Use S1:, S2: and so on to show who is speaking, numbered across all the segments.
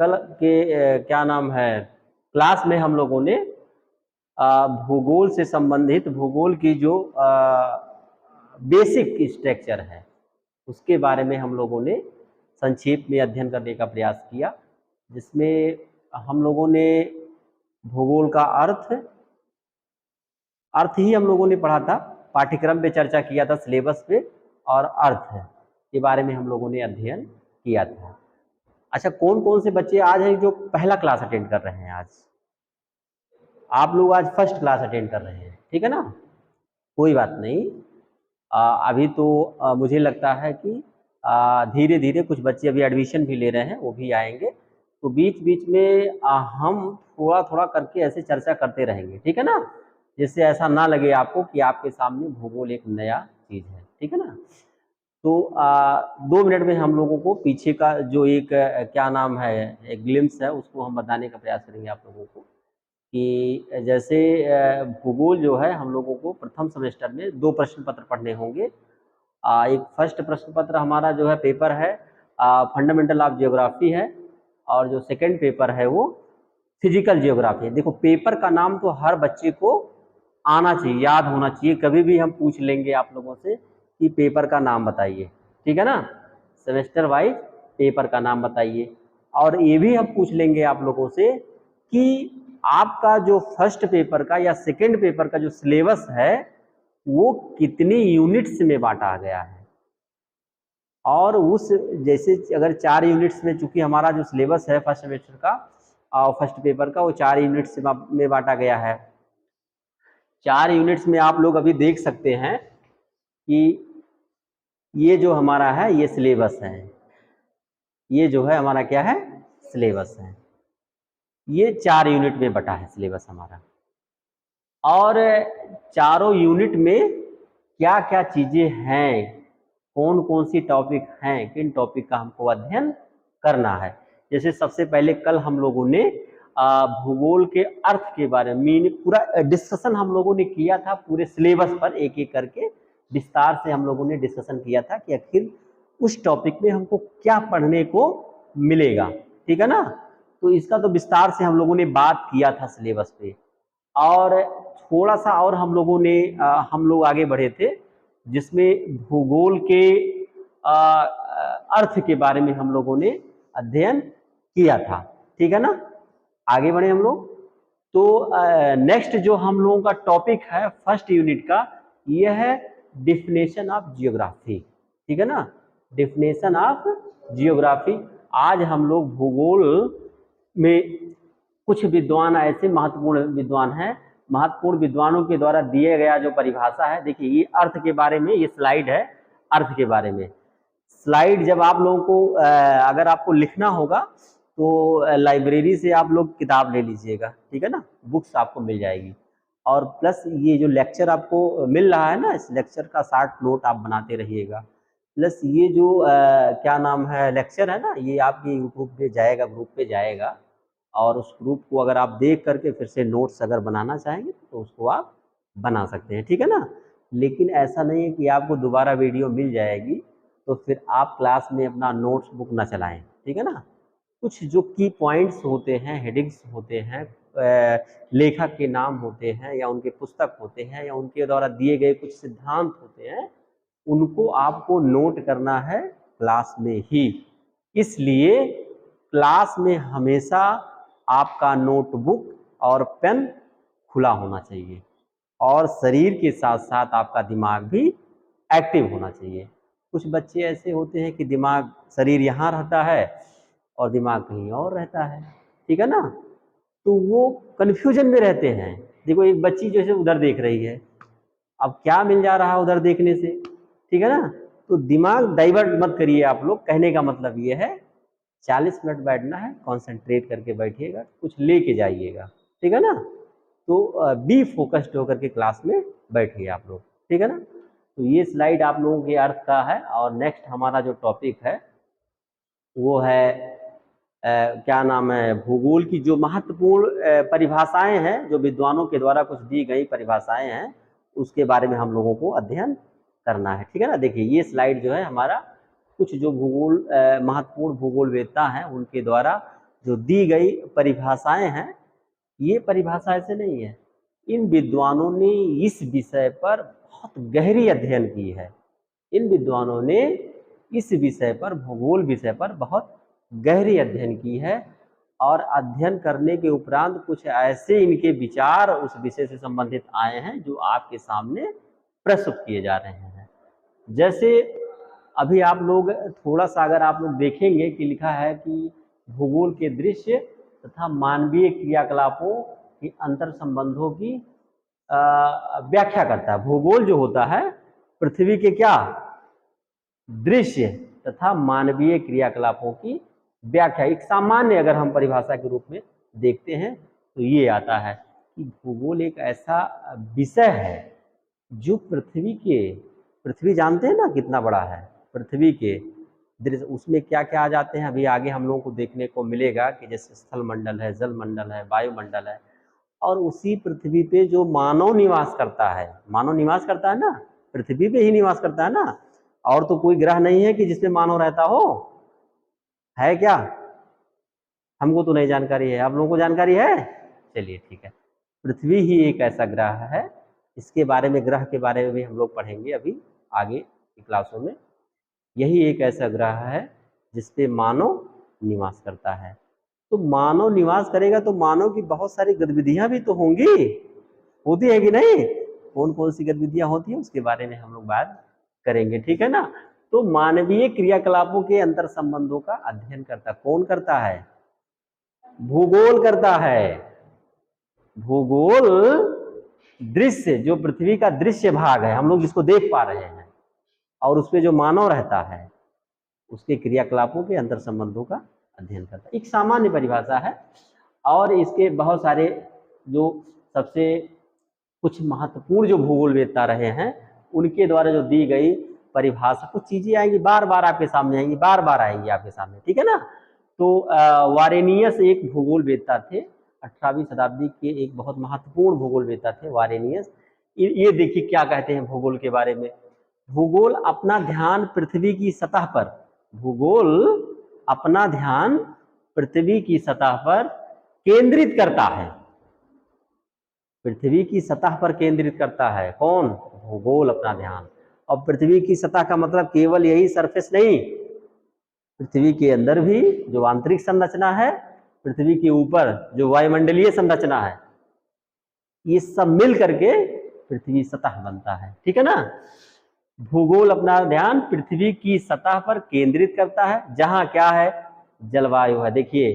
S1: कल के क्या नाम है क्लास में हम लोगों ने भूगोल से संबंधित भूगोल की जो बेसिक स्ट्रक्चर है उसके बारे में हम लोगों ने संक्षेप में अध्ययन करने का प्रयास किया, जिसमें हम लोगों ने भूगोल का अर्थ ही हम लोगों ने पढ़ा था, पाठ्यक्रम पे चर्चा किया था, सिलेबस पे, और अर्थ के बारे में हम लोगों ने अध्ययन किया था। अच्छा, कौन कौन से बच्चे आज हैं जो पहला क्लास अटेंड कर रहे हैं? आज आप लोग आज फर्स्ट क्लास अटेंड कर रहे हैं, ठीक है ना? कोई बात नहीं, अभी तो मुझे लगता है कि धीरे धीरे कुछ बच्चे अभी एडमिशन भी ले रहे हैं, वो भी आएंगे, तो बीच बीच में हम थोड़ा थोड़ा करके ऐसे चर्चा करते रहेंगे, ठीक है ना? जिससे ऐसा ना लगे आपको कि आपके सामने भूगोल एक नया चीज़ है, ठीक है ना? तो 2 मिनट में हम लोगों को पीछे का जो एक क्या नाम है एक ग्लिम्स है उसको हम बताने का प्रयास करेंगे आप लोगों को, कि जैसे भूगोल जो है हम लोगों को प्रथम सेमेस्टर में 2 प्रश्न पत्र पढ़ने होंगे। एक फर्स्ट प्रश्न पत्र हमारा जो है पेपर है फंडामेंटल ऑफ जियोग्राफी है, और जो सेकंड पेपर है वो फिजिकल जियोग्राफी है। देखो, पेपर का नाम तो हर बच्चे को आना चाहिए, याद होना चाहिए। कभी भी हम पूछ लेंगे आप लोगों से कि पेपर का नाम बताइए, ठीक है ना? सेमेस्टर वाइज पेपर का नाम बताइए। और ये भी हम पूछ लेंगे आप लोगों से कि आपका जो फर्स्ट पेपर का या सेकंड पेपर का जो सिलेबस है वो कितनी यूनिट्स में बांटा गया है, और उस जैसे अगर 4 यूनिट्स में, चूंकि हमारा जो सिलेबस है फर्स्ट सेमेस्टर का और फर्स्ट पेपर का वो 4 यूनिट्स में बांटा गया है। 4 यूनिट्स में आप लोग अभी देख सकते हैं कि ये जो हमारा है ये सिलेबस है, ये जो है हमारा क्या है, सिलेबस है। ये 4 यूनिट में बटा है सिलेबस हमारा, और चारों यूनिट में क्या क्या चीजें हैं, कौन कौन सी टॉपिक हैं, किन टॉपिक का हमको अध्ययन करना है। जैसे सबसे पहले कल हम लोगों ने भूगोल के अर्थ के बारे में पूरा डिस्कशन हम लोगों ने किया था, पूरे सिलेबस पर एक एक करके विस्तार से हम लोगों ने डिस्कशन किया था कि आखिर उस टॉपिक में हमको क्या पढ़ने को मिलेगा, ठीक है ना? तो इसका तो विस्तार से हम लोगों ने बात किया था सिलेबस पे, और थोड़ा सा और हम लोगों ने हम लोग आगे बढ़े थे, जिसमें भूगोल के अर्थ के बारे में हम लोगों ने अध्ययन किया था, ठीक है ना? आगे बढ़े हम लोग। तो नेक्स्ट जो हम लोगों का टॉपिक है फर्स्ट यूनिट का, यह है डिफिनेशन ऑफ जियोग्राफी, ठीक है ना? Definition of geography. आज हम लोग भूगोल में कुछ विद्वान ऐसे महत्वपूर्ण विद्वान हैं, महत्वपूर्ण विद्वानों के द्वारा दिए गया जो परिभाषा है, देखिए ये अर्थ के बारे में, ये स्लाइड है अर्थ के बारे में। स्लाइड जब आप लोगों को अगर आपको लिखना होगा तो लाइब्रेरी से आप लोग किताब ले लीजिएगा, ठीक है ना? बुक्स आपको मिल जाएगी, और प्लस ये जो लेक्चर आपको मिल रहा है ना, इस लेक्चर का शार्ट नोट आप बनाते रहिएगा। प्लस ये जो क्या नाम है लेक्चर है ना, ये आपके यूट्यूब पे जाएगा, ग्रुप पे जाएगा, और उस ग्रुप को अगर आप देख करके फिर से नोट्स अगर बनाना चाहेंगे तो उसको आप बना सकते हैं, ठीक है ना? लेकिन ऐसा नहीं है कि आपको दोबारा वीडियो मिल जाएगी तो फिर आप क्लास में अपना नोट्स बुक ना चलाएं, ठीक है ना? कुछ जो की पॉइंट्स होते हैं, हेडिंग्स होते हैं, लेखक के नाम होते हैं, या उनके पुस्तक होते हैं, या उनके द्वारा दिए गए कुछ सिद्धांत होते हैं, उनको आपको नोट करना है क्लास में ही। इसलिए क्लास में हमेशा आपका नोटबुक और पेन खुला होना चाहिए, और शरीर के साथ साथ आपका दिमाग भी एक्टिव होना चाहिए। कुछ बच्चे ऐसे होते हैं कि दिमाग, शरीर यहाँ रहता है और दिमाग कहीं और रहता है, ठीक है ना? तो वो कन्फ्यूजन में रहते हैं। देखो, एक बच्ची जैसे उधर देख रही है, अब क्या मिल जा रहा है उधर देखने से, ठीक है ना? तो दिमाग डाइवर्ट मत करिए आप लोग, कहने का मतलब ये है 40 मिनट बैठना है, कॉन्सेंट्रेट करके बैठिएगा, कुछ लेके जाइएगा, ठीक है ना? तो बी फोकस्ड होकर के क्लास में बैठिए आप लोग, ठीक है ना? तो ये स्लाइड आप लोगों के अर्थ का है, और नेक्स्ट हमारा जो टॉपिक है वो है क्या नाम है, भूगोल की जो महत्वपूर्ण परिभाषाएं हैं, जो विद्वानों के द्वारा कुछ दी गई परिभाषाएं हैं, उसके बारे में हम लोगों को अध्ययन करना है, ठीक है ना? देखिए ये स्लाइड जो है हमारा कुछ जो भूगोल महत्वपूर्ण भूगोलवेत्ता हैं उनके द्वारा जो दी गई परिभाषाएं हैं, ये परिभाषा ऐसे नहीं है। इन विद्वानों ने इस विषय पर बहुत गहरी अध्ययन की है। इन विद्वानों ने इस विषय पर, भूगोल विषय पर बहुत गहरी अध्ययन की है और अध्ययन करने के उपरांत कुछ ऐसे इनके विचार उस विषय से संबंधित आए हैं जो आपके सामने प्रस्तुत किए जा रहे हैं। जैसे अभी आप लोग थोड़ा सा अगर आप लोग देखेंगे कि लिखा है कि भूगोल के दृश्य तथा मानवीय क्रियाकलापों के अंतर संबंधों की व्याख्या करता है। भूगोल जो होता है पृथ्वी के क्या दृश्य तथा मानवीय क्रियाकलापों की व्याख्या, एक सामान्य अगर हम परिभाषा के रूप में देखते हैं तो ये आता है कि भूगोल एक ऐसा विषय है जो पृथ्वी जानते हैं ना कितना बड़ा है, पृथ्वी के दृश्य उसमें क्या क्या आ जाते हैं अभी आगे हम लोगों को देखने को मिलेगा कि जैसे स्थल मंडल है, जल मंडल है, वायुमंडल है, और उसी पृथ्वी पे जो मानव निवास करता है, मानव निवास करता है ना, पृथ्वी पे ही निवास करता है ना, और तो कोई ग्रह नहीं है कि जिसमें मानव रहता हो, है क्या? हमको तो नहीं जानकारी है, आप लोगों को जानकारी है? चलिए ठीक है, पृथ्वी ही एक ऐसा ग्रह है, इसके बारे में, ग्रह के बारे में भी हम लोग पढ़ेंगे अभी आगे की क्लासों में। यही एक ऐसा ग्रह है जिसपे मानव निवास करता है। तो मानव निवास करेगा तो मानव की बहुत सारी गतिविधियां भी तो होंगी, होती है कि नहीं? कौन कौन सी गतिविधियां होती है उसके बारे में हम लोग बात करेंगे, ठीक है ना। तो मानवीय क्रियाकलापों के अंतर संबंधों का अध्ययन करता कौन करता है? भूगोल करता है। भूगोल दृश्य, जो पृथ्वी का दृश्य भाग है हम लोग जिसको देख पा रहे हैं, और उसमें जो मानव रहता है उसके क्रियाकलापों के अंतर संबंधों का अध्ययन करता है। एक सामान्य परिभाषा है और इसके बहुत सारे जो सबसे कुछ महत्वपूर्ण जो भूगोलवेत्ता रहे हैं उनके द्वारा जो दी गई परिभाषा, कुछ चीजें आएंगी बार बार आपके सामने आएंगी, बार बार आएंगी आपके सामने, ठीक है ना। तो वारेनियस एक भूगोलवेत्ता थे, 18वीं शताब्दी के एक बहुत महत्वपूर्ण भूगोलवेत्ता थे वारेनियस। ये देखिए क्या कहते हैं भूगोल के बारे में। भूगोल अपना ध्यान पृथ्वी की सतह पर, भूगोल अपना ध्यान पृथ्वी की सतह पर केंद्रित करता है। पृथ्वी की सतह पर केंद्रित करता है कौन? भूगोल अपना ध्यान। और पृथ्वी की सतह का मतलब केवल यही सरफेस नहीं, पृथ्वी के अंदर भी जो आंतरिक संरचना है, पृथ्वी के ऊपर जो वायुमंडलीय संरचना है, ये सब मिल करके पृथ्वी सतह बनता है, ठीक है ना। भूगोल अपना ध्यान पृथ्वी की सतह पर केंद्रित करता है, जहां क्या है? जलवायु है। देखिए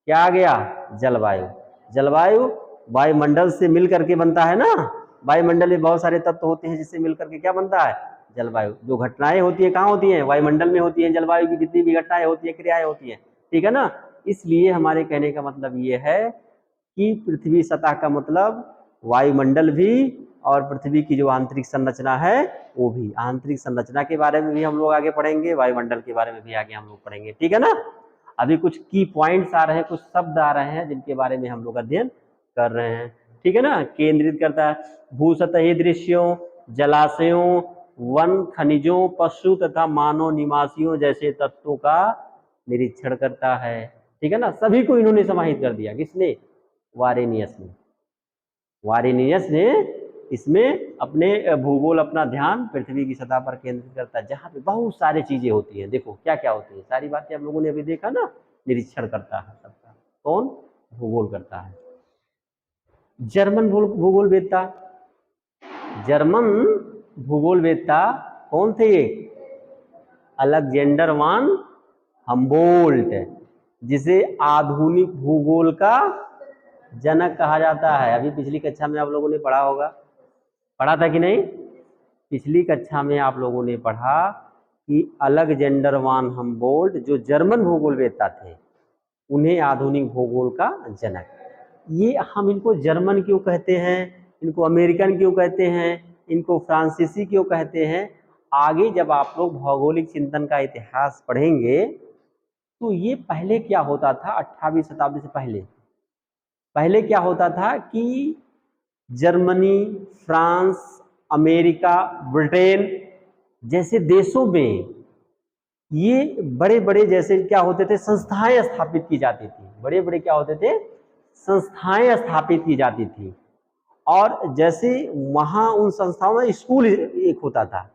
S1: क्या आ गया? जलवायु। जलवायु वायुमंडल से मिल करके बनता है ना, वायुमंडल में बहुत सारे तत्व होते हैं जिससे मिल करके क्या बनता है? जलवायु। जो घटनाएं होती है कहाँ होती हैं? वायुमंडल में होती हैं। जलवायु की जितनी भी घटनाएं होती है, क्रियाएं होती हैं, ठीक है ना। इसलिए हमारे कहने का मतलब ये है कि पृथ्वी सतह का मतलब वायुमंडल भी और पृथ्वी की जो आंतरिक संरचना है वो भी। आंतरिक संरचना के बारे में भी हम लोग आगे पढ़ेंगे, वायुमंडल के बारे में भी आगे हम लोग पढ़ेंगे, ठीक है ना। अभी कुछ की पॉइंट्स आ रहे हैं, कुछ शब्द आ रहे हैं जिनके बारे में हम लोग अध्ययन कर रहे हैं, ठीक है ना। केंद्रित करता है भूसतही दृश्यों, जलाशयों, वन, खनिजों, पशु तथा मानव निवासियों जैसे तत्वों का निरीक्षण करता है, ठीक है ना। सभी को इन्होंने समाहित कर दिया। किसने? वारेनियस ने। वारेनियस ने इसमें अपने भूगोल अपना ध्यान पृथ्वी की सतह पर केंद्रित करता है, जहां पे बहुत सारी चीजें होती हैं। देखो क्या क्या होती है, सारी बातें आप लोगों ने अभी देखा ना। निरीक्षण करता है सबका कौन? भूगोल करता है। जर्मन भूगोलवेत्ता, जर्मन भूगोलवेत्ता कौन थे ये? अलेक्जेंडर वान हम्बोल्ट, जिसे आधुनिक भूगोल का जनक कहा जाता है। अभी पिछली कक्षा में आप लोगों ने पढ़ा होगा, पढ़ा था कि नहीं? पिछली कक्षा में आप लोगों ने पढ़ा कि अलेक्जेंडर वान हम्बोल्ट जो जर्मन भूगोलवेत्ता थे, उन्हें आधुनिक भूगोल का जनक। ये हम इनको जर्मन क्यों कहते हैं, इनको अमेरिकन क्यों कहते हैं, इनको फ्रांसीसी क्यों कहते हैं? आगे जब आप लोग भौगोलिक चिंतन का इतिहास पढ़ेंगे तो ये पहले क्या होता था, 18वीं शताब्दी से पहले क्या होता था कि जर्मनी, फ्रांस, अमेरिका, ब्रिटेन जैसे देशों में ये बड़े बड़े जैसे क्या होते थे, संस्थाएं स्थापित की जाती थी, बड़े बड़े क्या होते थे, संस्थाएं स्थापित की जाती थी। और जैसे वहां उन संस्थाओं में स्कूल एक होता था,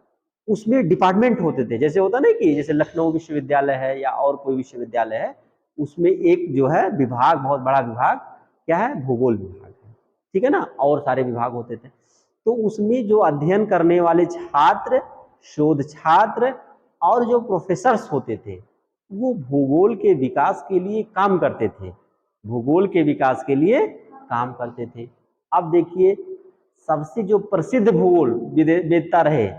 S1: उसमें डिपार्टमेंट होते थे, जैसे होता ना कि जैसे लखनऊ विश्वविद्यालय है या और कोई विश्वविद्यालय है, उसमें एक जो है विभाग, बहुत बड़ा विभाग क्या है, भूगोल विभाग है, ठीक है ना, और सारे विभाग होते थे। तो उसमें जो अध्ययन करने वाले छात्र, शोध छात्र और जो प्रोफेसर्स होते थे, वो भूगोल के विकास के लिए काम करते थे, भूगोल के विकास के लिए काम करते थे। अब देखिए, सबसे जो प्रसिद्ध भूगोल वेदता रहे,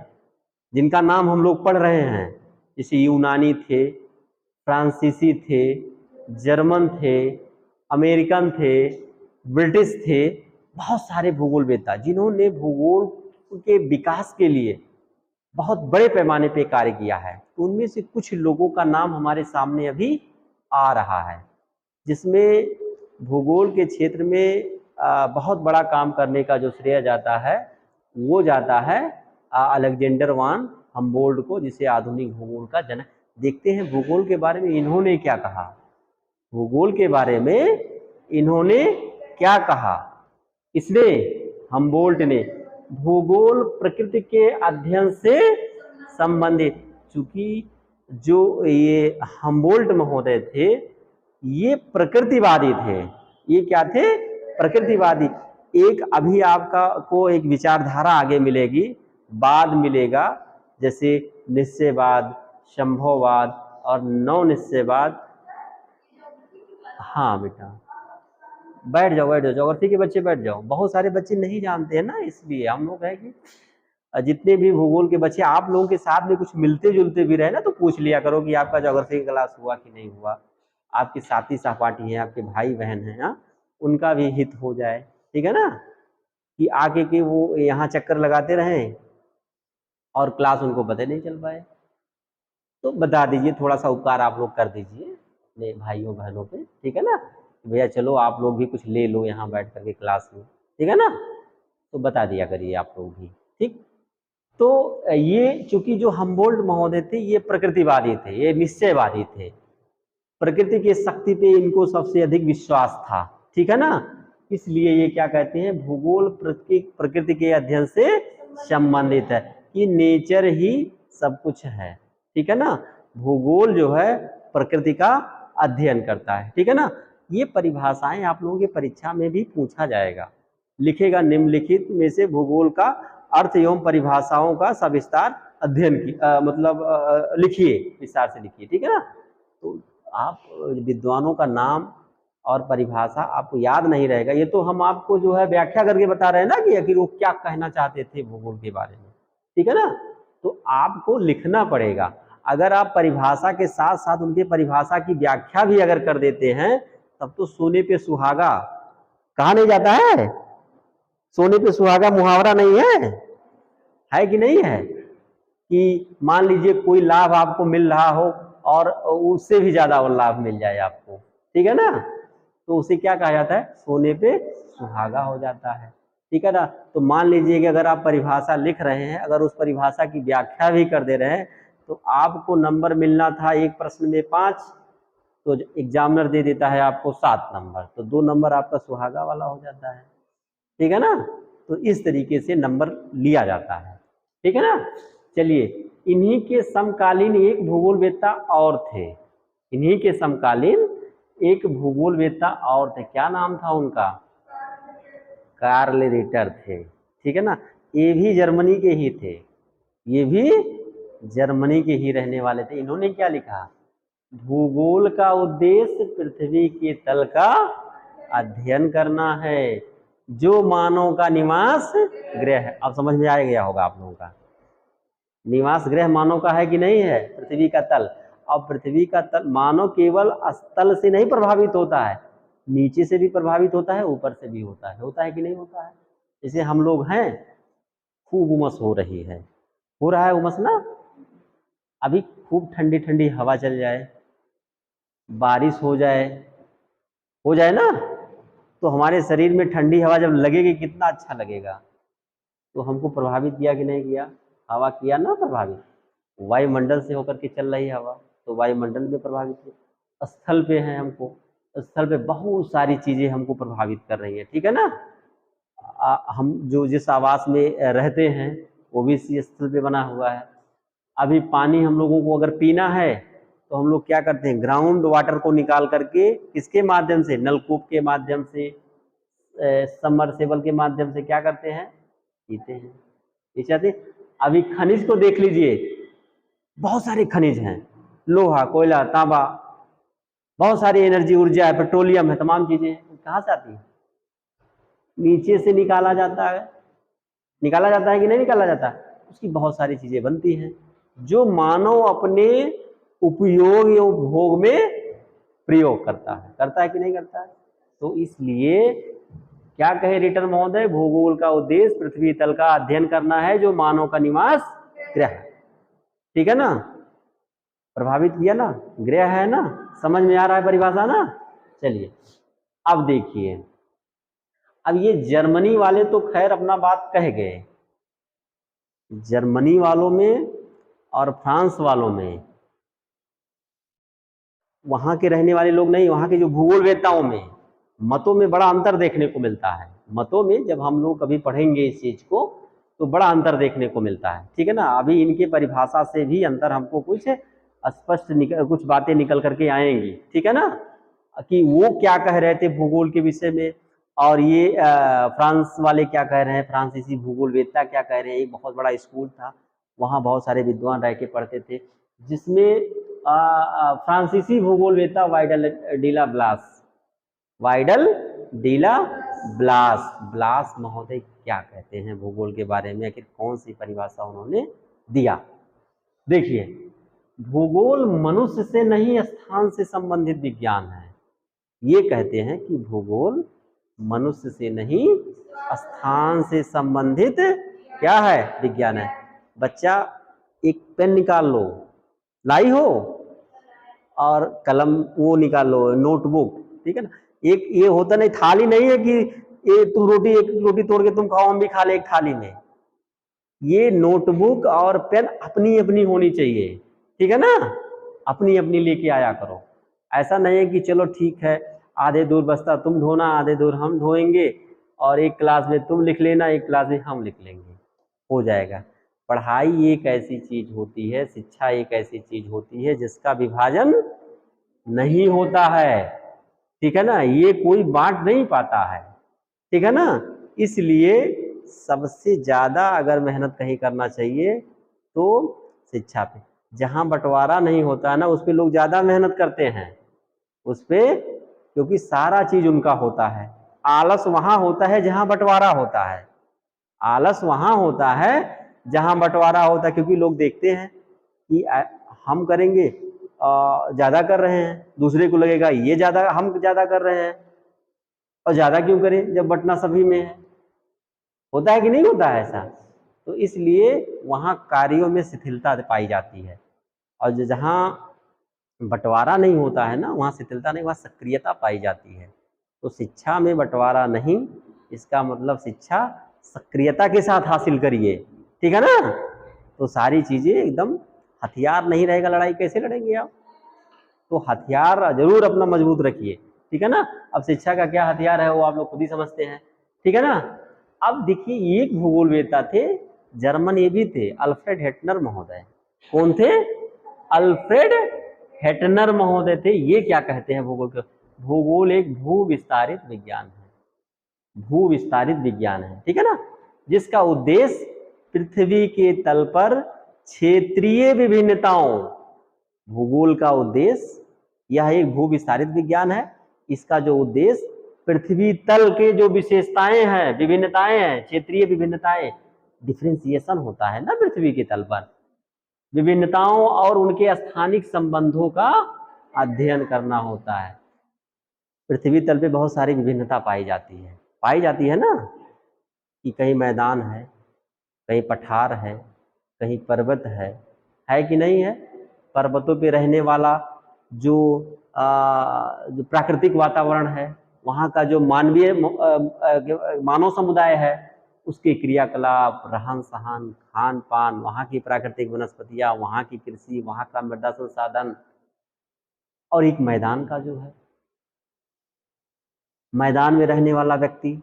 S1: जिनका नाम हम लोग पढ़ रहे हैं, जैसे यूनानी थे, फ्रांसीसी थे, जर्मन थे, अमेरिकन थे, ब्रिटिश थे, बहुत सारे भूगोल वेदता जिन्होंने भूगोल के विकास के लिए बहुत बड़े पैमाने पे कार्य किया है। तो उनमें से कुछ लोगों का नाम हमारे सामने अभी आ रहा है, जिसमें भूगोल के क्षेत्र में बहुत बड़ा काम करने का जो श्रेय जाता है वो जाता है अलेक्जेंडर वान हम्बोल्ट को, जिसे आधुनिक भूगोल का जनक। देखते हैं भूगोल के बारे में इन्होंने क्या कहा, भूगोल के बारे में इन्होंने क्या कहा। इसने, हम्बोल्ट ने, भूगोल प्रकृति के अध्ययन से संबंधित, चूंकि जो ये हम्बोल्ट महोदय थे ये प्रकृतिवादी थे, ये क्या थे, प्रकृतिवादी। एक अभी आपका को एक विचारधारा आगे मिलेगी, बाद मिलेगा, जैसे निश्चयवाद, संभववाद और नव निश्चयवाद। हाँ बेटा, बैठ जाओ बैठ जाओ, ज्योग्राफी के बच्चे बैठ जाओ, बहुत सारे बच्चे नहीं जानते हैं ना, इसलिए हम लोग है कि जितने भी भूगोल के बच्चे आप लोगों के साथ में कुछ मिलते जुलते भी रहे ना, तो पूछ लिया करो कि आपका ज्योग्राफी की क्लास हुआ कि नहीं हुआ, आपके साथी सहपाठी हैं, आपके भाई बहन हैं, हाँ, उनका भी हित हो जाए, ठीक है ना, कि आके के वो यहाँ चक्कर लगाते रहें और क्लास उनको पता नहीं चल पाए। तो बता दीजिए, थोड़ा सा उपकार आप लोग कर दीजिए अपने भाइयों बहनों पे, ठीक है ना, भैया चलो आप लोग भी कुछ ले लो यहाँ बैठ करके क्लास में, ठीक है ना, तो बता दिया करिए आप लोग भी, ठीक। तो ये चूंकि जो हम्बोल्ट महोदय थे ये प्रकृतिवादी थे, ये निश्चयवादी थे, प्रकृति की शक्ति पे इनको सबसे अधिक विश्वास था, ठीक है ना, इसलिए ये क्या कहते हैं, भूगोल प्रकृति के अध्ययन से संबंधित है, कि नेचर ही सब कुछ है, ठीक है ना, भूगोल जो है प्रकृति का अध्ययन करता है, ठीक है ना। ये परिभाषाएं आप लोगों की परीक्षा में भी पूछा जाएगा, लिखेगा निम्नलिखित में से भूगोल का अर्थ एवं परिभाषाओं का सविस्तार अध्ययन की मतलब लिखिए, विस्तार से लिखिए, ठीक है ना। तो आप विद्वानों का नाम और परिभाषा आपको याद नहीं रहेगा, ये तो हम आपको जो है व्याख्या करके बता रहे हैं ना कि आखिर वो क्या कहना चाहते थे भूगोल के बारे में, ठीक है ना। तो आपको लिखना पड़ेगा, अगर आप परिभाषा के साथ साथ उनके परिभाषा की व्याख्या भी अगर कर देते हैं तब तो सोने पे सुहागा, कहा नहीं जाता है, सोने पे सुहागा मुहावरा नहीं है कि नहीं है, कि मान लीजिए कोई लाभ आपको मिल रहा हो और उससे भी ज्यादा वो लाभ मिल जाए आपको, ठीक है ना, तो उसे क्या कहा जाता है, सोने पे सुहागा हो जाता है, ठीक है ना। तो मान लीजिए कि अगर आप परिभाषा लिख रहे हैं, अगर उस परिभाषा की व्याख्या भी कर दे रहे हैं, तो आपको नंबर मिलना था एक प्रश्न में 5, तो एग्जामिनर दे देता है आपको 7 नंबर, तो 2 नंबर आपका सुहागा वाला हो जाता है, ठीक है ना। तो इस तरीके से नंबर लिया जाता है, ठीक है ना। चलिए, इन्हीं के समकालीन एक भूगोलवेत्ता और थे, इन्हीं के समकालीन एक भूगोलवेत्ता और थे, क्या नाम था उनका, कार्ल रिटर थे, ठीक है ना। ये भी जर्मनी के ही थे, ये भी जर्मनी के ही रहने वाले थे। इन्होंने क्या लिखा, भूगोल का उद्देश्य पृथ्वी के तल का अध्ययन करना है, जो मानव का निवास गृह है। अब समझ में आ गया होगा आप लोगों का, निवास गृह मानव का है कि नहीं है, पृथ्वी का तल। अब पृथ्वी का तल मानव केवल स्थल से नहीं प्रभावित होता है, नीचे से भी प्रभावित होता है, ऊपर से भी होता है कि नहीं होता है। जैसे हम लोग हैं, खूब उमस हो रही है, हो रहा है उमस ना, अभी खूब ठंडी ठंडी हवा चल जाए, बारिश हो जाए ना, तो हमारे शरीर में ठंडी हवा जब लगेगी कितना अच्छा लगेगा। तो हमको प्रभावित किया कि नहीं किया, हवा किया ना प्रभावित, वायुमंडल से होकर के चल रही हवा, तो वायुमंडल में प्रभावित है। स्थल पे है, हमको स्थल पे बहुत सारी चीजें हमको प्रभावित कर रही है, ठीक है ना। हम जो जिस आवास में रहते हैं वो भी इसी स्थल पे बना हुआ है। अभी पानी हम लोगों को अगर पीना है तो हम लोग क्या करते हैं, ग्राउंड वाटर को निकाल करके किसके माध्यम से, नलकूप के माध्यम से, सबमर्सिबल के माध्यम से क्या करते हैं, पीते हैं। ये चाहते। अभी खनिज को देख लीजिए, बहुत सारे खनिज हैं, लोहा, कोयला, तांबा, बहुत सारी एनर्जी, ऊर्जा है, पेट्रोलियम है, तमाम चीजें कहाँ से आती है, नीचे से निकाला जाता है। निकाला जाता है कि नहीं निकाला जाता, उसकी बहुत सारी चीजें बनती हैं जो मानव अपने उपयोग या उपभोग में प्रयोग करता है कि नहीं करता है। तो इसलिए क्या कहे रिटर महोदय, भूगोल का उद्देश्य पृथ्वी तल का अध्ययन करना है जो मानव का निवास गृह है, ठीक है ना। प्रभावित किया ना, गृह है ना, समझ में आ रहा है परिभाषा ना। चलिए अब देखिए, अब ये जर्मनी वाले तो खैर अपना बात कह गए, जर्मनी वालों में और फ्रांस वालों में, वहां के रहने वाले लोग नहीं, वहां के जो भूगोलवेत्ताओं में मतों में बड़ा अंतर देखने को मिलता है। मतों में जब हम लोग कभी पढ़ेंगे इस चीज को तो बड़ा अंतर देखने को मिलता है, ठीक है ना। अभी इनके परिभाषा से भी अंतर हमको कुछ स्पष्ट कुछ बातें निकल करके आएंगी, ठीक है ना, कि वो क्या कह रहे थे भूगोल के विषय में और ये फ्रांस वाले क्या कह रहे हैं, फ्रांसीसी भूगोलवेत्ता क्या कह रहे हैं। एक बहुत बड़ा स्कूल था, वहाँ बहुत सारे विद्वान रह के पढ़ते थे, जिसमें फ्रांसीसी भूगोलवेत्ता Vidal de la Blache, Vidal de la Blache, Blache महोदय क्या कहते हैं भूगोल के बारे में, आखिर कौन सी परिभाषा उन्होंने दिया। देखिए, भूगोल मनुष्य से नहीं स्थान से संबंधित विज्ञान है। ये कहते हैं कि भूगोल मनुष्य से नहीं स्थान से संबंधित क्या है, विज्ञान है। बच्चा एक पेन निकाल लो, लाई हो, और कलम वो निकाल लो, नोटबुक, ठीक है ना। एक ये होता नहीं, थाली नहीं है कि ये तुम एक रोटी तोड़ के तुम खाओ, हम भी खा ले एक थाली में। ये नोटबुक और पेन अपनी अपनी होनी चाहिए, ठीक है ना, अपनी अपनी लेके आया करो। ऐसा नहीं है कि चलो ठीक है, आधे दूर बस्ता तुम ढोना, आधे दूर हम ढोएंगे, और एक क्लास में तुम लिख लेना, एक क्लास में हम लिख लेंगे, हो जाएगा। पढ़ाई एक ऐसी चीज होती है, शिक्षा एक ऐसी चीज होती है जिसका विभाजन नहीं होता है, ठीक है ना, ये कोई बांट नहीं पाता है, ठीक है ना। इसलिए सबसे ज्यादा अगर मेहनत कहीं करना चाहिए तो शिक्षा पे। जहां बंटवारा नहीं होता ना, उस पे लोग ज्यादा मेहनत करते हैं, उस पे, क्योंकि सारा चीज उनका होता है। आलस वहां होता है जहां बंटवारा होता है, आलस वहां होता है जहां बंटवारा होता है, क्योंकि लोग देखते हैं कि हम करेंगे ज्यादा कर रहे हैं, दूसरे को लगेगा ये ज्यादा, हम ज्यादा कर रहे हैं, और ज्यादा क्यों करें जब बंटना सभी में है। होता है कि नहीं होता है ऐसा। तो इसलिए वहां कार्यों में शिथिलता पाई जाती है, और जहां बंटवारा नहीं होता है ना, वहां शिथिलता नहीं, वहां सक्रियता पाई जाती है। तो शिक्षा में बंटवारा नहीं, इसका मतलब शिक्षा सक्रियता के साथ हासिल करिए, ठीक है ना। तो सारी चीजें एकदम, हथियार नहीं रहेगा लड़ाई कैसे लड़ेंगे आप। तो हथियार जरूर अपना मजबूत रखिए, ठीक है ना। अब शिक्षा का क्या हथियार है वो आप लोग खुद ही समझते हैं, ठीक है ना। अब देखिए, एक भूगोलवेत्ता थे, जर्मन ये भी थे, अल्फ्रेड हेटनर महोदय। कौन थे? अल्फ्रेड हेटनर महोदय थे। ये क्या कहते हैं भूगोल के, भूगोल एक भू विस्तारित विज्ञान है, भू विस्तारित विज्ञान है, ठीक है ना, जिसका उद्देश्य पृथ्वी के तल पर क्षेत्रीय विभिन्नताओं, भूगोल का उद्देश्य, यह एक भू विस्तारित विज्ञान है। इसका जो उद्देश्य पृथ्वी तल के जो विशेषताएं हैं, विभिन्नताएं हैं, क्षेत्रीय विभिन्नताएं, डिफरेंशिएशन होता है ना पृथ्वी के तल पर, विभिन्नताओं और उनके स्थानिक संबंधों का अध्ययन करना होता है। पृथ्वी तल पे बहुत सारी विभिन्नता पाई जाती है ना, कि कहीं मैदान है, कहीं पठार है, कहीं पर्वत है कि नहीं है। पर्वतों पे रहने वाला जो प्राकृतिक वातावरण है, वहाँ का जो मानव समुदाय है, उसके क्रियाकलाप, रहन सहन, खान पान, वहाँ की प्राकृतिक वनस्पतियाँ, वहाँ की कृषि, वहाँ का मृदा संसाधन, और एक मैदान का जो है, मैदान में रहने वाला व्यक्ति,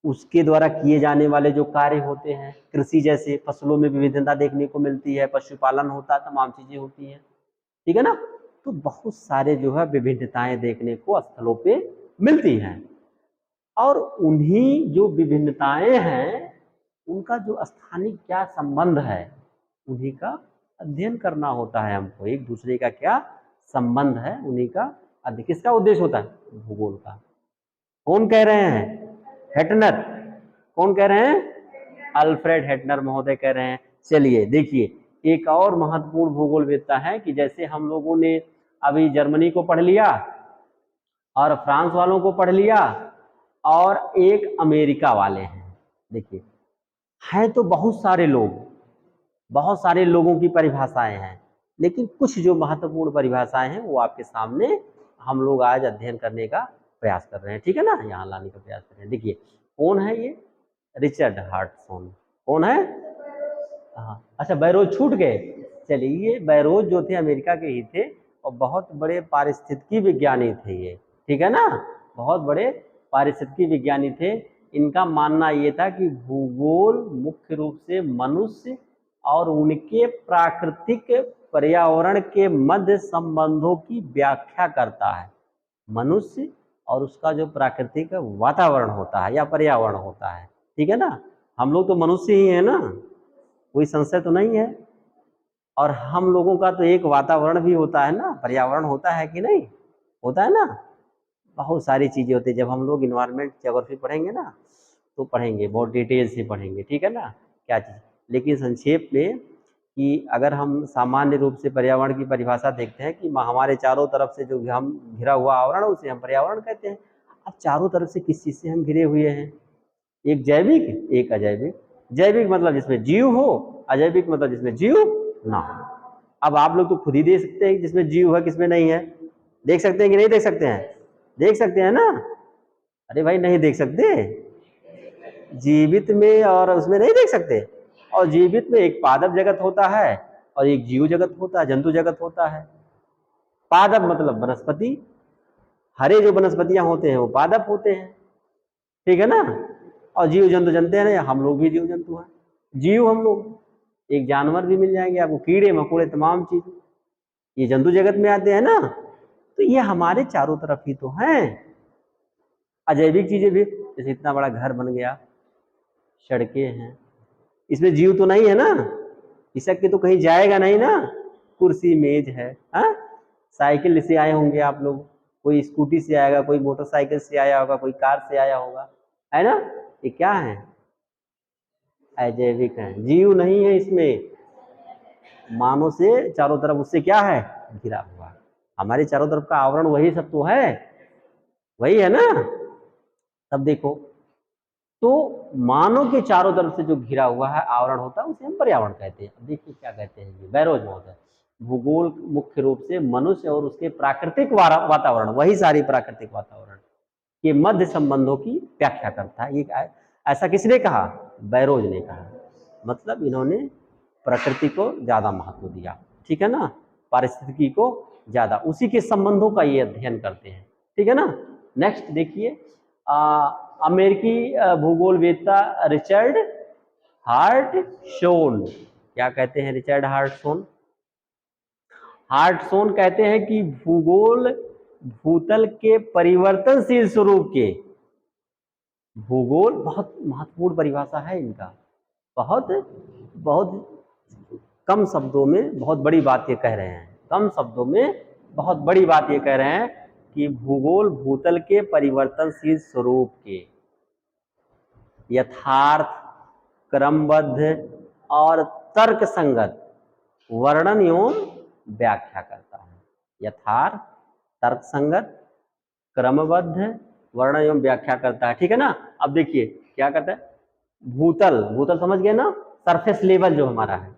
S1: उसके द्वारा किए जाने वाले जो कार्य होते हैं, कृषि जैसे फसलों में विविधता देखने को मिलती है, पशुपालन होता है, तमाम चीजें होती हैं, ठीक है ना। तो बहुत सारे जो है विभिन्नताएं देखने को स्थलों पे मिलती हैं, और उन्हीं जो विभिन्नताएं हैं उनका जो स्थानिक क्या संबंध है, उन्हीं का अध्ययन करना होता है हमको। एक दूसरे का क्या संबंध है, उन्हीं का अध्ययन। किसका उद्देश्य होता है? भूगोल का। कौन कह रहे हैं? हेटनर। कौन कह रहे हैं? अल्फ्रेड हेटनर महोदय कह रहे हैं। चलिए देखिए, एक और महत्वपूर्ण भूगोलवेत्ता है कि जैसे हम लोगों ने अभी जर्मनी को पढ़ लिया और फ्रांस वालों को पढ़ लिया और एक अमेरिका वाले हैं। देखिए, हैं तो बहुत सारे लोग, बहुत सारे लोगों की परिभाषाएं हैं, लेकिन कुछ जो महत्वपूर्ण परिभाषाएं हैं वो आपके सामने हम लोग आज अध्ययन करने का प्रयास कर रहे हैं, ठीक है ना, यहाँ लाने का प्रयास कर रहे हैं। देखिए, कौन है ये? रिचर्ड हार्टसॉन। कौन है? हाँ, अच्छा, बैरोज छूट गए। चलिए, ये बैरोज जो थे अमेरिका के ही थे और बहुत बड़े पारिस्थितिकी विज्ञानी थे ये, ठीक है ना, बहुत बड़े पारिस्थितिकी विज्ञानी थे। इनका मानना ये था कि भूगोल मुख्य रूप से मनुष्य और उनके प्राकृतिक पर्यावरण के मध्य संबंधों की व्याख्या करता है। मनुष्य और उसका जो प्राकृतिक वातावरण होता है या पर्यावरण होता है, ठीक है ना, हम लोग तो मनुष्य ही है ना, कोई संशय तो नहीं है। और हम लोगों का तो एक वातावरण भी होता है ना, पर्यावरण होता है कि नहीं, होता है ना, बहुत सारी चीजें होती है। जब हम लोग इन्वायरमेंट ज्योग्राफी पढ़ेंगे ना तो पढ़ेंगे, बहुत डिटेल से पढ़ेंगे, ठीक है ना, क्या चीज़। लेकिन संक्षेप में कि अगर हम सामान्य रूप से पर्यावरण की परिभाषा देखते हैं कि हमारे चारों तरफ से जो हम घिरा हुआ आवरण है उसे हम पर्यावरण कहते हैं। अब चारों तरफ से किस चीज़ से हम घिरे हुए हैं? एक जैविक, एक अजैविक। जैविक मतलब जिसमें जीव हो, अजैविक मतलब जिसमें जीव ना हो। अब आप लोग तो खुद ही देख सकते हैं जिसमें जीव है किसमें नहीं है। देख सकते हैं कि नहीं देख सकते हैं? देख सकते हैं ना। अरे भाई, नहीं देख सकते? जीवित में और उसमें नहीं देख सकते। और जीवित में एक पादप जगत होता है और एक जीव जगत होता है, जंतु जगत होता है। पादप मतलब वनस्पति, हरे जो वनस्पतियां होते हैं वो पादप होते हैं, ठीक है ना। और जीव जंतु जानते हैं ना, हम लोग भी जीव जंतु हैं। जीव हम लोग, एक जानवर भी मिल जाएंगे आपको, कीड़े मकोड़े तमाम चीज, ये जंतु जगत में आते हैं ना। तो ये हमारे चारों तरफ ही तो हैं। अजैविक चीजें भी, जैसे इतना बड़ा घर बन गया, सड़कें हैं, इसमें जीव तो नहीं है ना, इसक के तो कहीं जाएगा नहीं ना। कुर्सी मेज है, हाँ, साइकिल से आए होंगे आप लोग, कोई स्कूटी से आएगा, कोई मोटरसाइकिल से आया होगा, कोई कार से आया होगा, है ना। ये क्या है? अजैविक है, जीव नहीं है इसमें। मानव से चारों तरफ उससे क्या है? घिरा हुआ। हमारे चारों तरफ का आवरण वही सब तो है, वही है ना। तब देखो, तो मानव के चारों तरफ से जो घिरा हुआ है आवरण होता है उसे हम पर्यावरण कहते हैं। अब देखिए क्या कहते हैं ये बैरोज महोदय, भूगोल मुख्य रूप से मनुष्य और उसके प्राकृतिक वातावरण, वही सारी प्राकृतिक वातावरण के मध्य संबंधों की व्याख्या करता है। ये ऐसा किसने कहा? बैरोज ने कहा। मतलब इन्होंने प्रकृति को ज्यादा महत्व दिया, ठीक है ना, पारिस्थितिकी को ज्यादा, उसी के संबंधों का ये अध्ययन करते हैं, ठीक है ना। नेक्स्ट देखिए, अमेरिकी भूगोलवेत्ता रिचर्ड हार्टसोन। क्या कहते हैं रिचर्ड हार्टसोन? हार्टसोन कहते हैं कि भूगोल भूतल के परिवर्तनशील स्वरूप के, भूगोल बहुत महत्वपूर्ण परिभाषा है इनका, बहुत बहुत कम शब्दों में बहुत बड़ी बात ये कह रहे हैं, कम शब्दों में बहुत बड़ी बात ये कह रहे हैं कि भूगोल भूतल के परिवर्तनशील स्वरूप के यथार्थ, क्रमबद्ध और तर्क संगत वर्णन एवं व्याख्या करता है। यथार्थ, तर्क संगत, क्रमबद्ध वर्णन एवं व्याख्या करता है, ठीक है ना। अब देखिए क्या कहता है, भूतल, भूतल समझ गए ना, सरफेस लेवल जो हमारा है,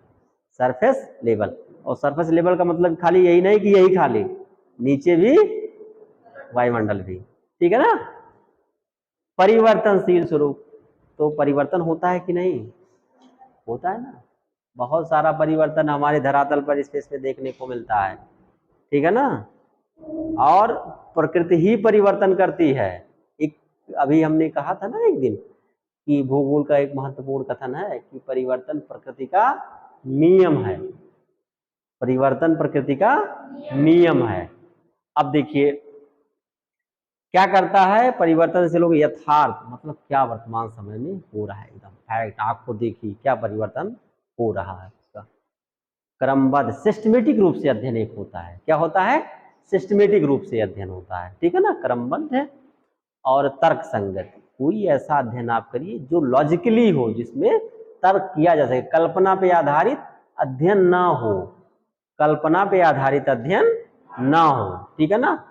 S1: सरफेस लेवल। और सरफेस लेवल का मतलब खाली यही नहीं कि यही खाली, नीचे भी वायुमंडल भी, ठीक है ना। परिवर्तनशील स्वरूप, तो परिवर्तन होता है कि नहीं? होता है ना। बहुत सारा परिवर्तन हमारे धरातल पर स्पेस में देखने को मिलता है, ठीक है ना। और प्रकृति ही परिवर्तन करती है। एक अभी हमने कहा था ना एक दिन कि भूगोल का एक महत्वपूर्ण कथन है कि परिवर्तन प्रकृति का नियम है। परिवर्तन प्रकृति का नियम है। अब देखिए क्या करता है परिवर्तन से लोग यथार्थ मतलब क्या वर्तमान समय में हो रहा है, एकदम फैक्ट आपको देखिए क्या परिवर्तन हो रहा है उसका क्रमबद्ध सिस्टमेटिक रूप से अध्ययन एक होता है। क्या होता है? सिस्टमेटिक रूप से अध्ययन होता है, ठीक है ना, क्रमबद्ध है और तर्क संगत। कोई ऐसा अध्ययन आप करिए जो लॉजिकली हो, जिसमें तर्क किया जा सके, कल्पना पे आधारित अध्ययन ना हो, कल्पना पे आधारित अध्ययन ना हो, ठीक है ना।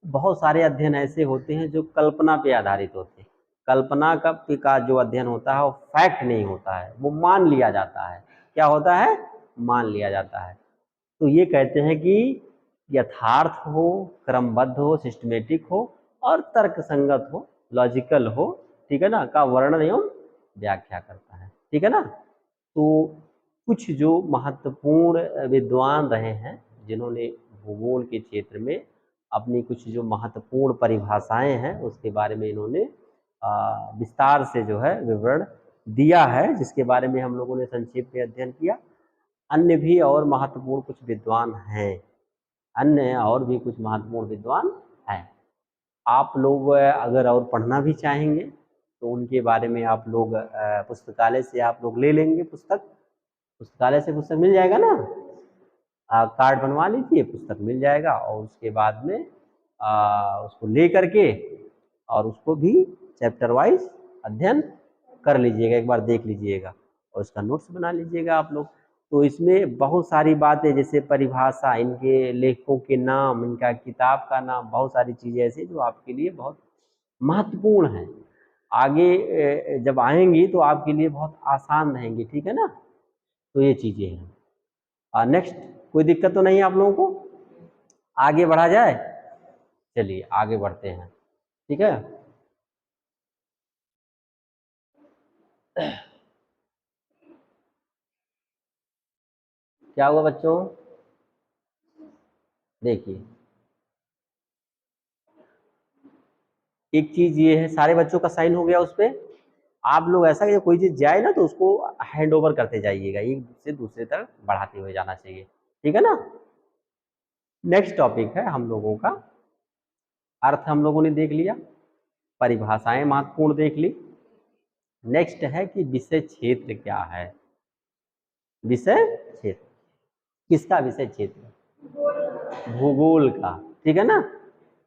S1: बहुत सारे अध्ययन ऐसे होते हैं जो कल्पना पे आधारित होते हैं। कल्पना का जो अध्ययन होता है वो फैक्ट नहीं होता है, वो मान लिया जाता है। क्या होता है? मान लिया जाता है। तो ये कहते हैं कि यथार्थ हो, क्रमबद्ध हो, सिस्टमेटिक हो और तर्क संगत हो, लॉजिकल हो, ठीक है ना, का वर्णन एवं व्याख्या करता है, ठीक है ना। तो कुछ जो महत्वपूर्ण विद्वान रहे हैं जिन्होंने भूगोल के क्षेत्र में अपनी कुछ जो महत्वपूर्ण परिभाषाएं हैं उसके बारे में इन्होंने विस्तार से जो है विवरण दिया है, जिसके बारे में हम लोगों ने संक्षेप में अध्ययन किया। अन्य भी और महत्वपूर्ण कुछ विद्वान हैं, अन्य और भी कुछ महत्वपूर्ण विद्वान हैं। आप लोग अगर और पढ़ना भी चाहेंगे तो उनके बारे में आप लोग पुस्तकालय से आप लोग ले लेंगे पुस्तकालय से पुस्तक मिल जाएगा ना, कार्ड बनवा लीजिए, पुस्तक मिल जाएगा और उसके बाद में उसको ले करके और उसको भी चैप्टर वाइज अध्ययन कर लीजिएगा, एक बार देख लीजिएगा और उसका नोट्स बना लीजिएगा आप लोग। तो इसमें बहुत सारी बातें जैसे परिभाषा, इनके लेखकों के नाम, इनका किताब का नाम, बहुत सारी चीज़ें ऐसी जो आपके लिए बहुत महत्वपूर्ण हैं। आगे जब आएंगी तो आपके लिए बहुत आसान रहेंगी, ठीक है ना। तो ये चीज़ें हैं। नेक्स्ट कोई दिक्कत तो नहीं है आप लोगों को? आगे बढ़ा जाए? चलिए आगे बढ़ते हैं, ठीक है। क्या हुआ बच्चों? देखिए एक चीज ये है, सारे बच्चों का साइन हो गया उस पर। आप लोग ऐसा कि कोई चीज जाए ना तो उसको हैंड ओवर करते जाइएगा, एक से दूसरे तक बढ़ाते हुए जाना चाहिए, ठीक है ना। नेक्स्ट टॉपिक है हम लोगों का अर्थ, हम लोगों ने देख लिया, परिभाषाएं महत्वपूर्ण देख ली। नेक्स्ट है कि विषय क्षेत्र क्या है। विषय क्षेत्र किसका? विषय क्षेत्र भूगोल का, ठीक है ना।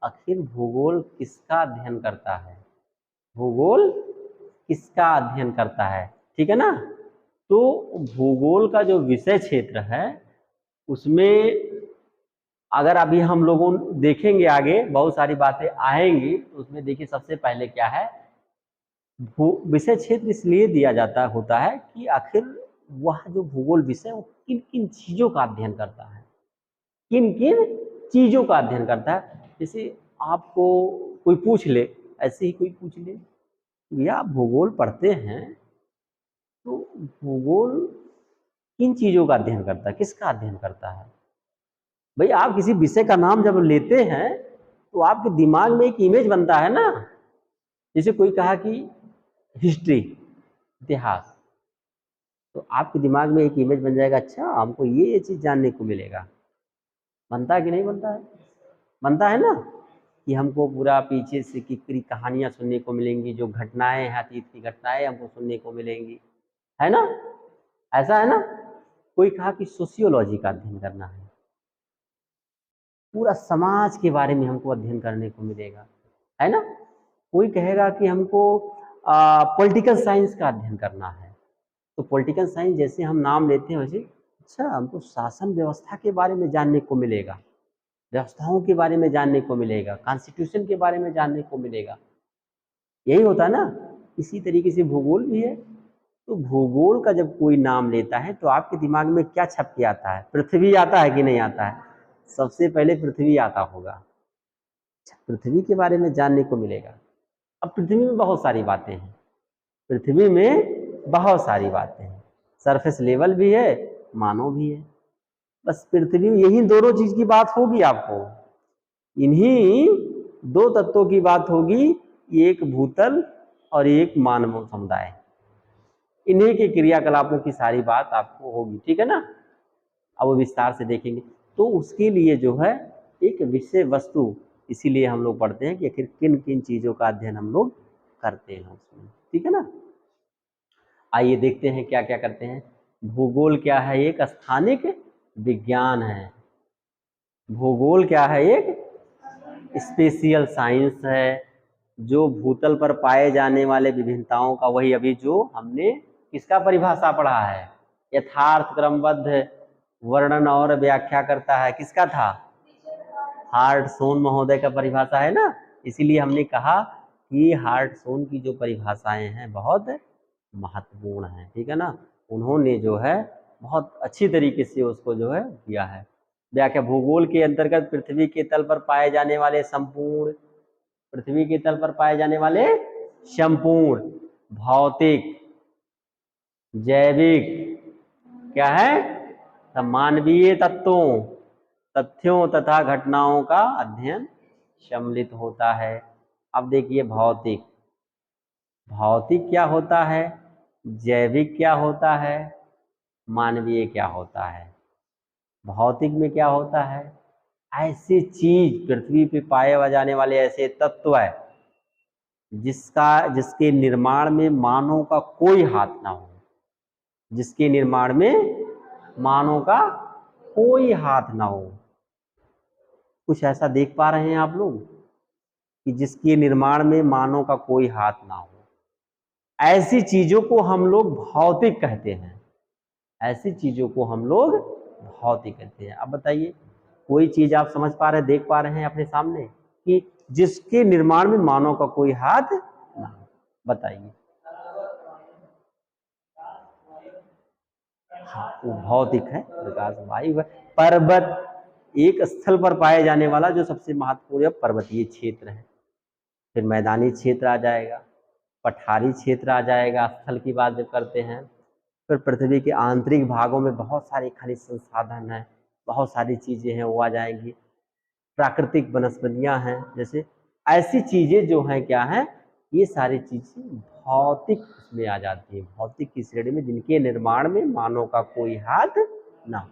S1: आखिर भूगोल किसका अध्ययन करता है? भूगोल किसका अध्ययन करता है, ठीक है ना। तो भूगोल का जो विषय क्षेत्र है उसमें अगर अभी हम लोगों देखेंगे आगे बहुत सारी बातें आएंगी, तो उसमें देखिए सबसे पहले क्या है, विषय क्षेत्र इसलिए दिया जाता होता है कि आखिर वह जो भूगोल विषय वो किन किन चीज़ों का अध्ययन करता है, किन किन चीज़ों का अध्ययन करता है। जैसे आपको कोई पूछ ले, ऐसे ही कोई पूछ ले, भैया आप भूगोल पढ़ते हैं तो भूगोल किन चीज़ों का अध्ययन करता है, किसका अध्ययन करता है? भाई आप किसी विषय का नाम जब लेते हैं तो आपके दिमाग में एक इमेज बनता है ना। जैसे कोई कहा कि हिस्ट्री, इतिहास, तो आपके दिमाग में एक इमेज बन जाएगा, अच्छा हमको ये चीज़ जानने को मिलेगा। बनता है कि नहीं बनता है? बनता है ना, कि हमको पूरा पीछे से की पूरी कहानियाँ सुनने को मिलेंगी, जो घटनाएं हैं अतीत की घटनाएं हमको सुनने को मिलेंगी, है ना। ऐसा है ना। कोई कहा कि सोशियोलॉजी का अध्ययन करना है, पूरा समाज के बारे में हमको अध्ययन करने को मिलेगा, है ना। कोई कहेगा कि हमको पॉलिटिकल साइंस का अध्ययन करना है, तो पॉलिटिकल साइंस जैसे हम नाम लेते हैं वैसे अच्छा हमको शासन व्यवस्था के बारे में जानने को मिलेगा, व्यवस्थाओं के बारे में जानने को मिलेगा, कॉन्स्टिट्यूशन के बारे में जानने को मिलेगा, यही होता है ना। इसी तरीके से भूगोल भी है। तो भूगोल का जब कोई नाम लेता है तो आपके दिमाग में क्या छप के आता है? पृथ्वी आता है कि नहीं आता है? सबसे पहले पृथ्वी आता होगा। पृथ्वी के बारे में जानने को मिलेगा। अब पृथ्वी में बहुत सारी बातें हैं, पृथ्वी में बहुत सारी बातें हैं, सरफेस लेवल भी है, मानव भी है। बस पृथ्वी में यही दोनों चीज की बात होगी आपको, इन्हीं दो तत्वों की बात होगी, एक भूतल और एक मानव समुदाय, इन्हीं के क्रियाकलापों की सारी बात आपको होगी, ठीक है ना। अब वो विस्तार से देखेंगे। तो उसके लिए जो है एक विषय वस्तु, इसीलिए हम लोग पढ़ते हैं कि आखिर किन किन चीजों का अध्ययन हम लोग करते हैं उसमें, ठीक है ना। आइए देखते हैं क्या क्या करते हैं। भूगोल क्या है? एक स्थानिक विज्ञान है। भूगोल क्या है? एक स्पेशियल साइंस है, जो भूतल पर पाए जाने वाले विभिन्नताओं का, वही अभी जो हमने किसका परिभाषा पढ़ा है, यथार्थ क्रमबद्ध वर्णन और व्याख्या करता है, किसका था? हार्टसोन महोदय का परिभाषा है ना। इसीलिए हमने कहा कि हार्टसोन की जो परिभाषाएं हैं बहुत महत्वपूर्ण है, ठीक है ना। उन्होंने जो है बहुत अच्छी तरीके से उसको जो है किया है व्याख्या। भूगोल के अंतर्गत पृथ्वी के तल पर पाए जाने वाले संपूर्ण, पृथ्वी के तल पर पाए जाने वाले संपूर्ण भौतिक, जैविक, क्या है, मानवीय तत्वों, तथ्यों तथा घटनाओं का अध्ययन सम्मिलित होता है। अब देखिए भौतिक, भौतिक क्या होता है, जैविक क्या होता है, मानवीय क्या होता है। भौतिक में क्या होता है? ऐसी चीज, पृथ्वी पे पाए जाने वाले ऐसे तत्व है जिसके निर्माण में मानव का कोई हाथ ना हो, जिसके निर्माण में मानव का कोई हाथ ना हो। कुछ ऐसा देख पा रहे हैं आप लोग कि जिसके निर्माण में मानव का कोई हाथ ना हो? ऐसी चीजों को हम लोग भौतिक कहते हैं, ऐसी चीजों को हम लोग भौतिक कहते हैं। अब बताइए, कोई चीज आप समझ पा रहे, देख पा रहे हैं अपने सामने कि जिसके निर्माण में मानव का कोई हाथ ना हो? बताइए। हाँ, वो भौतिक है, प्रकाश वायु है। पर्वत, एक स्थल पर पाए जाने वाला जो सबसे महत्वपूर्ण पर्वतीय क्षेत्र है। फिर मैदानी क्षेत्र आ जाएगा, पठारी क्षेत्र आ जाएगा, स्थल की बात जब करते हैं। फिर पृथ्वी के आंतरिक भागों में बहुत सारे खनिज संसाधन हैं, बहुत सारी चीजें हैं, वो आ जाएंगी। प्राकृतिक वनस्पतियां हैं, जैसे ऐसी चीजें जो हैं क्या हैं, ये सारी चीजें भौतिक में आ जाती है, भौतिक की श्रेणी में, जिनके निर्माण में मानव का कोई हाथ ना हो।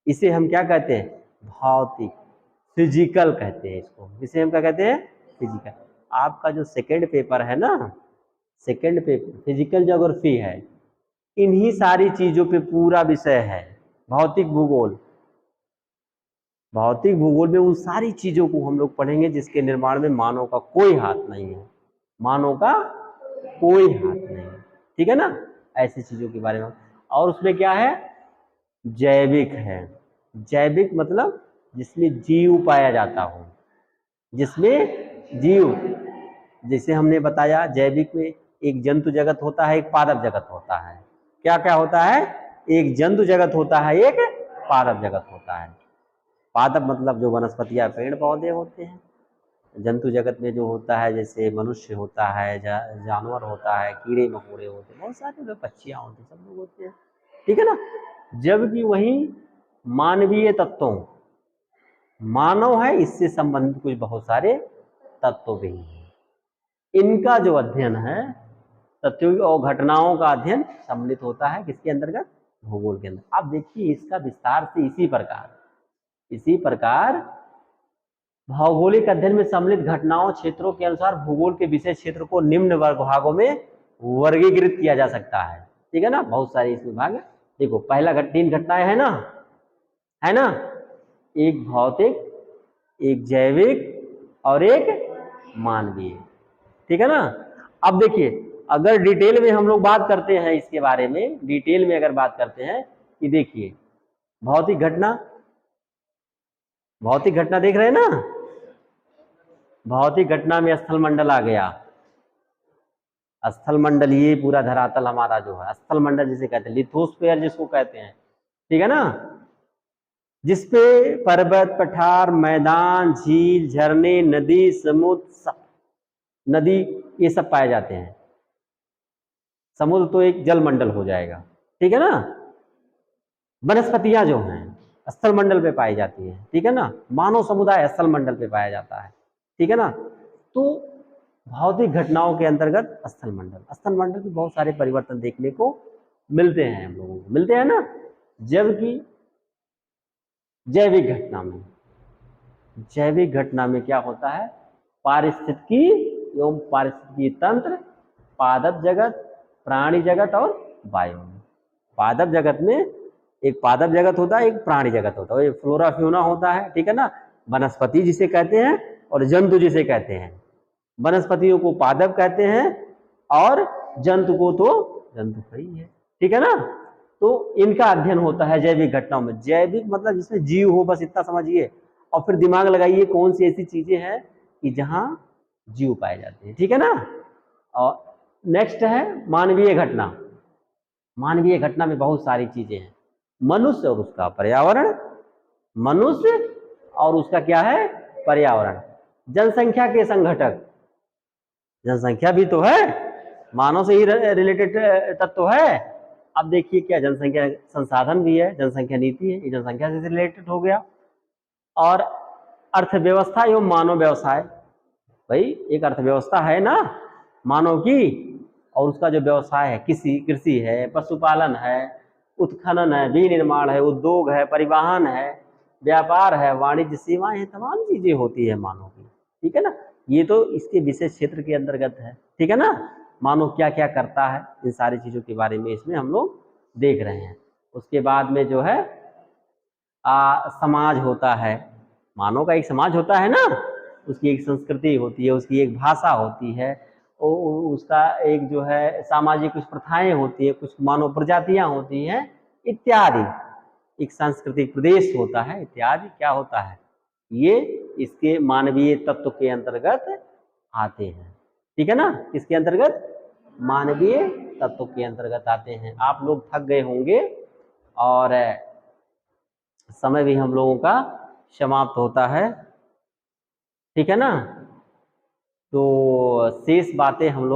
S1: इसे हम क्या कहते हैं? भौतिक, फिजिकल कहते हैं इसको। इसे हम क्या कहते हैं? फिजिकल। आपका जो सेकंड पेपर है ना, सेकंड पेपर फिजिकल ज्योग्राफी है, इन्हीं सारी चीजों पे पूरा विषय है, भौतिक भूगोल। भौतिक भूगोल में उन सारी चीजों को हम लोग पढ़ेंगे जिसके निर्माण में मानव का कोई हाथ नहीं है, मानव का कोई हाथ नहीं है, ठीक है ना। ऐसी चीजों के बारे में। और उसमें क्या है? जैविक है। जैविक मतलब जिसमें जीव पाया जाता हो, जिसमें जीव, जैसे हमने बताया जैविक में एक जंतु जगत होता है, एक पादप जगत होता है। क्या क्या होता है? एक जंतु जगत होता है, एक पादप जगत होता है। पादप मतलब जो वनस्पतियां, पेड़ पौधे होते हैं। जंतु जगत में जो होता है, जैसे मनुष्य होता है, जानवर होता है, कीड़े मकोड़े होते हैं, बहुत सारे, पक्षियां होती हैं, सब लोग होते हैं, ठीक है ना। जबकि वही मानवीय तत्वों, मानव है, इससे संबंधित कुछ बहुत सारे तत्व भी हैं। इनका जो अध्ययन है, तथ्यों और घटनाओं का अध्ययन सम्मिलित होता है किसके अंतर्गत? भूगोल के अंदर। अब देखिए इसका विस्तार से इसी प्रकार भौगोलिक अध्ययन में सम्मिलित घटनाओं क्षेत्रों के अनुसार भूगोल के विषय क्षेत्र को निम्न भागों में वर्गीकृत किया जा सकता है, ठीक है ना। बहुत सारे इसमें भाग। देखो पहला 3 घटनाएं है ना, एक भौतिक, एक जैविक और एक मानवीय, ठीक है ना। अब देखिए, अगर डिटेल में हम लोग बात करते हैं इसके बारे में, डिटेल में अगर बात करते हैं कि देखिए भौतिक घटना, भौतिक घटना देख रहे हैं ना। भौतिक घटना में स्थल मंडल आ गया। स्थल मंडल ये पूरा धरातल हमारा जो है, स्थल मंडल जिसे कहते हैं, लिथोस्फीयर जिसको कहते हैं, ठीक है ना। जिसपे पर्वत, पठार, मैदान, झील, झरने, नदी, समुद्र, नदी, ये सब पाए जाते हैं। समुद्र तो एक जल मंडल हो जाएगा, ठीक है ना। वनस्पतियां जो हैं स्थल मंडल पे पाई जाती हैं, ठीक है ना। मानव समुदाय स्थल मंडल पे पाया जाता है, ठीक है ना। तो भौतिक घटनाओं के अंतर्गत स्थल मंडल में बहुत सारे परिवर्तन देखने को मिलते हैं, हम लोगों को मिलते हैं ना। जबकि जैविक घटना में क्या होता है, पारिस्थितिकी एवं पारिस्थितिकी तंत्र, पादप जगत, प्राणी जगत और वायु। पादप जगत में एक पादप जगत होता है, एक प्राणी जगत होता है, फ्लोरा फ्यूना होता है, ठीक है ना। वनस्पति जिसे कहते हैं और जंतु जिसे कहते हैं। वनस्पतियों को पादप कहते हैं और जंतु को तो जंतु ही है, ठीक है ना। तो इनका अध्ययन होता है जैविक घटनाओं में। जैविक मतलब जिसमें जीव हो, बस इतना समझिए। और फिर दिमाग लगाइए कौन सी ऐसी चीजें हैं कि जहां जीव पाए जाते हैं, ठीक है ना। और नेक्स्ट है मानवीय घटना। मानवीय घटना में बहुत सारी चीजें हैं। मनुष्य और उसका पर्यावरण, मनुष्य और उसका क्या है, पर्यावरण। जनसंख्या के संघटक, जनसंख्या भी तो है, मानव से ही रिलेटेड तत्व है। अब देखिए क्या, जनसंख्या संसाधन भी है, जनसंख्या नीति है, ये जनसंख्या से रिलेटेड हो गया। और अर्थव्यवस्था एवं मानव व्यवसाय, भाई एक अर्थव्यवस्था है ना मानव की, और उसका जो व्यवसाय है, कृषि है, पशुपालन है, उत्खनन है, विनिर्माण है, उद्योग है, परिवहन है, व्यापार है, वाणिज्य सेवाएं हैं, तमाम चीजें होती है मानव की, ठीक है ना। ये तो इसके विशेष क्षेत्र के अंतर्गत है, ठीक है ना। मानव क्या क्या करता है, इन सारी चीजों के बारे में इसमें हम लोग देख रहे हैं। उसके बाद में जो है समाज होता है, मानव का एक समाज होता है ना, उसकी एक संस्कृति होती है, उसकी एक भाषा होती है, उसका एक जो है सामाजिक कुछ प्रथाएं होती है, कुछ मानव प्रजातियां होती हैं इत्यादि। एक सांस्कृतिक प्रदेश होता है इत्यादि। क्या होता है, ये इसके मानवीय तत्व के अंतर्गत आते हैं, ठीक है ना। इसके अंतर्गत मानवीय तत्व के अंतर्गत आते हैं। आप लोग थक गए होंगे और समय भी हम लोगों का समाप्त होता है, ठीक है ना। तो शेष बातें हम लोग